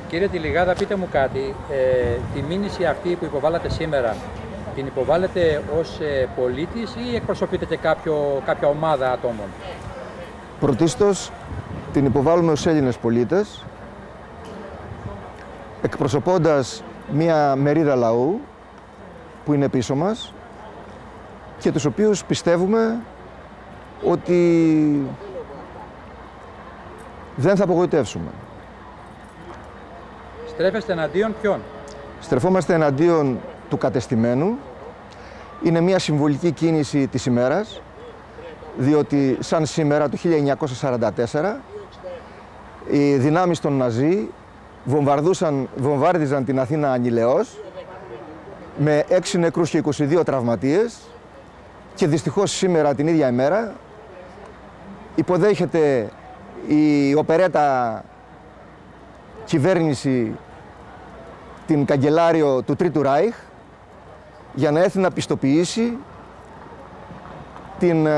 Κύριε Τιλιγάδα, πείτε μου κάτι. Τη μήνυση αυτή που υποβάλλατε σήμερα, την υποβάλλετε ως πολίτης ή εκπροσωπείτε και κάποια ομάδα ατόμων? Πρωτίστως, την υποβάλλουμε ως Έλληνες πολίτες, εκπροσωπώντας μία μερίδα λαού που είναι πίσω μας και τους οποίους πιστεύουμε ότι δεν θα απογοητεύσουμε. Στρέφεστε εναντίον ποιον? Στρεφόμαστε εναντίον του κατεστημένου. Είναι μια συμβολική κίνηση της ημέρας, διότι σαν σήμερα το 1944 οι δυνάμεις των Ναζί βομβάρδιζαν την Αθήνα ανηλαιώς με 6 νεκρούς και 22 τραυματίες και δυστυχώς σήμερα την ίδια ημέρα υποδέχεται η οπερέτα κυβέρνηση την καγκελάριο του Τρίτου Ράιχ για να έρθει να πιστοποιήσει την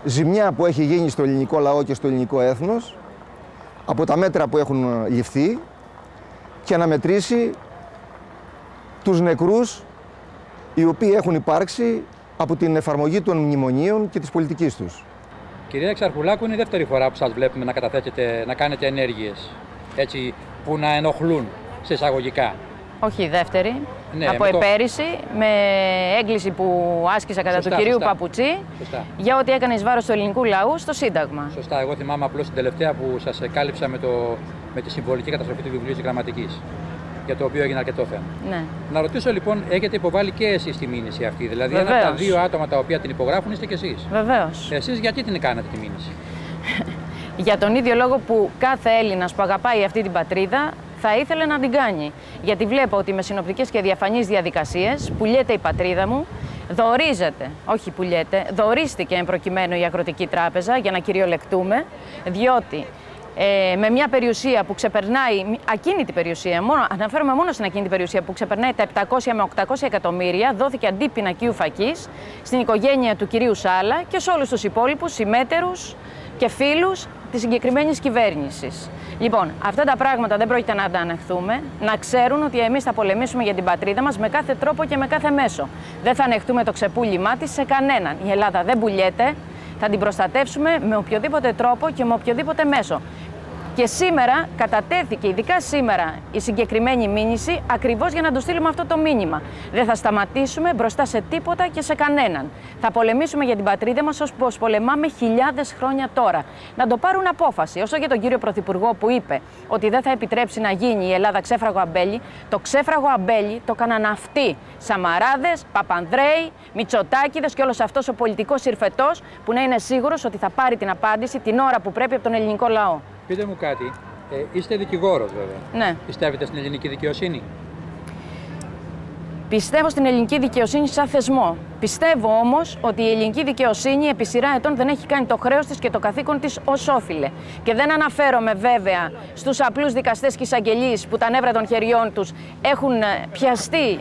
ζημιά που έχει γίνει στο ελληνικό λαό και στο ελληνικό έθνος από τα μέτρα που έχουν ληφθεί και να μετρήσει τους νεκρούς οι οποίοι έχουν υπάρξει από την εφαρμογή των μνημονίων και της πολιτικής τους. Κυρία Εξαρχουλάκου, είναι η δεύτερη φορά που σας βλέπουμε να καταθέτετε, να κάνετε ενέργειες έτσι, που να ενοχλούν σε εισαγωγικά. Όχι η δεύτερη. Ναι, από επέρυσι, με έγκληση που άσκησα κατά του κυρίου Παπουτσί για ό,τι έκανε εις βάρος του ελληνικού λαού στο Σύνταγμα. Σωστά. Εγώ θυμάμαι απλώς την τελευταία που σας κάλυψα με τη συμβολική καταστροφή του βιβλίου της Γραμματικής, για το οποίο έγινε αρκετό θέμα. Ναι. Να ρωτήσω λοιπόν, έχετε υποβάλει και εσείς τη μήνυση αυτή? Δηλαδή, ένα από τα δύο άτομα τα οποία την υπογράφουν είστε κι εσείς. Βεβαίως. Εσείς γιατί την κάνατε τη μήνυση? Για τον ίδιο λόγο που κάθε Έλληνας που αγαπάει αυτή την πατρίδα θα ήθελε να την κάνει. Γιατί βλέπω ότι με συνοπτικές και διαφανείς διαδικασίες πουλιέται η πατρίδα μου, δωρίζεται, όχι πουλιέται, δωρίστηκε εν προκειμένου η Αγροτική Τράπεζα για να κυριολεκτούμε, διότι με μια περιουσία που ξεπερνάει, ακίνητη περιουσία, αναφέρομαι μόνο στην ακίνητη περιουσία που ξεπερνάει τα 700 με 800 εκατομμύρια, δόθηκε αντί πινακίου φακής στην οικογένεια του κυρίου Σάλα και σε όλους τους υπόλοιπους συμμέτερους και φίλους της συγκεκριμένης κυβέρνησης. Λοιπόν, αυτά τα πράγματα δεν πρόκειται να τα ανεχθούμε, να ξέρουν ότι εμείς θα πολεμήσουμε για την πατρίδα μας με κάθε τρόπο και με κάθε μέσο. Δεν θα ανεχτούμε το ξεπούλημά της σε κανέναν. Η Ελλάδα δεν πουλιέται, θα την προστατεύσουμε με οποιοδήποτε τρόπο και με οποιοδήποτε μέσο. Και σήμερα κατατέθηκε, ειδικά σήμερα, η συγκεκριμένη μήνυση ακριβώς για να του στείλουμε αυτό το μήνυμα. Δεν θα σταματήσουμε μπροστά σε τίποτα και σε κανέναν. Θα πολεμήσουμε για την πατρίδα μας όπως πολεμάμε χιλιάδες χρόνια τώρα. Να το πάρουν απόφαση. Όσο για τον κύριο Πρωθυπουργό που είπε ότι δεν θα επιτρέψει να γίνει η Ελλάδα ξέφραγο αμπέλι, το ξέφραγο αμπέλι το έκαναν αυτοί. Σαμαράδες, Παπανδρέοι, Μητσοτάκηδες και όλος αυτός ο πολιτικός συρφετός που να είναι σίγουρος ότι θα πάρει την απάντηση την ώρα που πρέπει από τον ελληνικό λαό. Πείτε μου κάτι, είστε δικηγόρος βέβαια. Ναι. Πιστεύετε στην ελληνική δικαιοσύνη? Πιστεύω στην ελληνική δικαιοσύνη σαν θεσμό. Πιστεύω όμως ότι η ελληνική δικαιοσύνη επί σειρά ετών δεν έχει κάνει το χρέος της και το καθήκον της ως όφιλε. Και δεν αναφέρομαι βέβαια στους απλούς δικαστές και εισαγγελείς που τα νεύρα των χεριών τους έχουν πιαστεί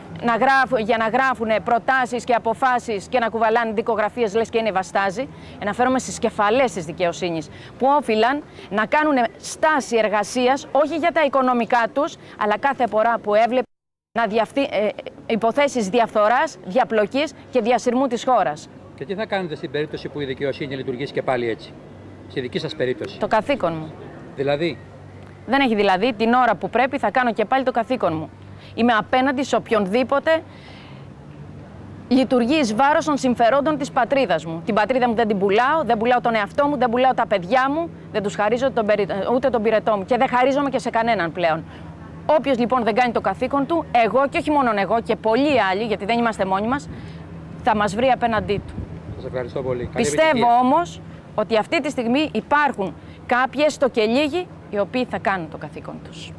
για να γράφουν προτάσεις και αποφάσεις και να κουβαλάνε δικογραφίες λες και είναι βαστάζι. Αναφέρομαι στις κεφαλές της δικαιοσύνης που όφυλαν να κάνουν στάση εργασίας όχι για τα οικονομικά τους, αλλά κάθε φορά που έβλεπε υποθέσεις διαφθοράς, διαπλοκής και διασυρμού της χώρας. Και τι θα κάνετε στην περίπτωση που η δικαιοσύνη λειτουργήσει και πάλι έτσι, στη δική σας περίπτωση? Το καθήκον μου. Δηλαδή? Δεν έχει δηλαδή, την ώρα που πρέπει θα κάνω και πάλι το καθήκον μου. Είμαι απέναντι σε οποιονδήποτε λειτουργεί εις βάρος των συμφερόντων της πατρίδας μου. Την πατρίδα μου δεν την πουλάω, δεν πουλάω τον εαυτό μου, δεν πουλάω τα παιδιά μου, δεν τους χαρίζω ούτε τον πυρετό μου και δεν χαρίζομαι και σε κανέναν πλέον. Όποιος λοιπόν δεν κάνει το καθήκον του, εγώ και όχι μόνο εγώ και πολλοί άλλοι, γιατί δεν είμαστε μόνοι μας, θα μας βρει απέναντί του. Σας ευχαριστώ πολύ. Πιστεύω όμως ότι αυτή τη στιγμή υπάρχουν κάποιοι, έστω και λίγοι, οι οποίοι θα κάνουν το καθήκον τους.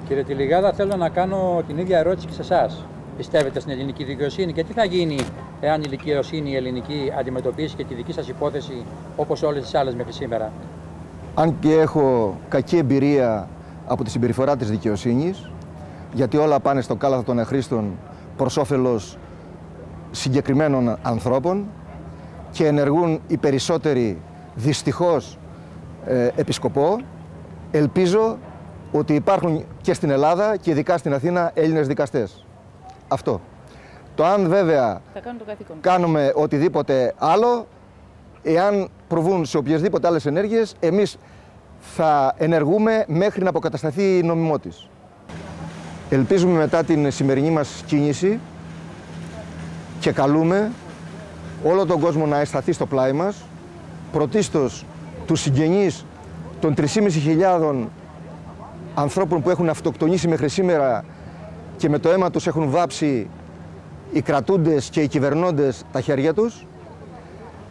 Κύριε Τιλιγάδα, θέλω να κάνω την ίδια ερώτηση και σε εσάς. Πιστεύετε στην ελληνική δικαιοσύνη και τι θα γίνει εάν η δικαιοσύνη η ελληνική αντιμετωπίσει και τη δική σας υπόθεση όπως όλες τις άλλες μέχρι σήμερα? Αν και έχω κακή εμπειρία από τη συμπεριφορά της δικαιοσύνης, γιατί όλα πάνε στο κάλαθο των αχρήστων προς όφελος συγκεκριμένων ανθρώπων και ενεργούν οι περισσότεροι δυστυχώς επισκοπό, ελπίζω ότι υπάρχουν και στην Ελλάδα και ειδικά στην Αθήνα Έλληνες δικαστές. Αυτό. Το αν βέβαια κάνουμε οτιδήποτε άλλο, εάν προβούν σε οποιασδήποτε άλλες ενέργειες, εμείς θα ενεργούμε μέχρι να αποκατασταθεί η νομιμότης. Ελπίζουμε μετά την σημερινή μας κίνηση και καλούμε όλο τον κόσμο να αισθαθεί στο πλάι μας, πρωτίστως τους συγγενείς των 3.500 ανθρώπων που έχουν αυτοκτονήσει μέχρι σήμερα και με το αίμα τους έχουν βάψει οι κρατούντες και οι κυβερνώντες τα χέρια τους.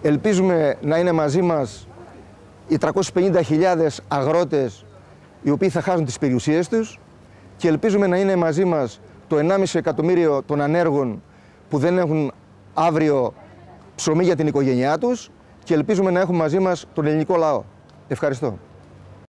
Ελπίζουμε να είναι μαζί μας οι 350.000 αγρότες οι οποίοι θα χάσουν τις περιουσίες τους και ελπίζουμε να είναι μαζί μας το 1,5 εκατομμύριο των ανέργων που δεν έχουν αύριο ψωμί για την οικογένειά τους και ελπίζουμε να έχουμε μαζί μας τον ελληνικό λαό. Ευχαριστώ.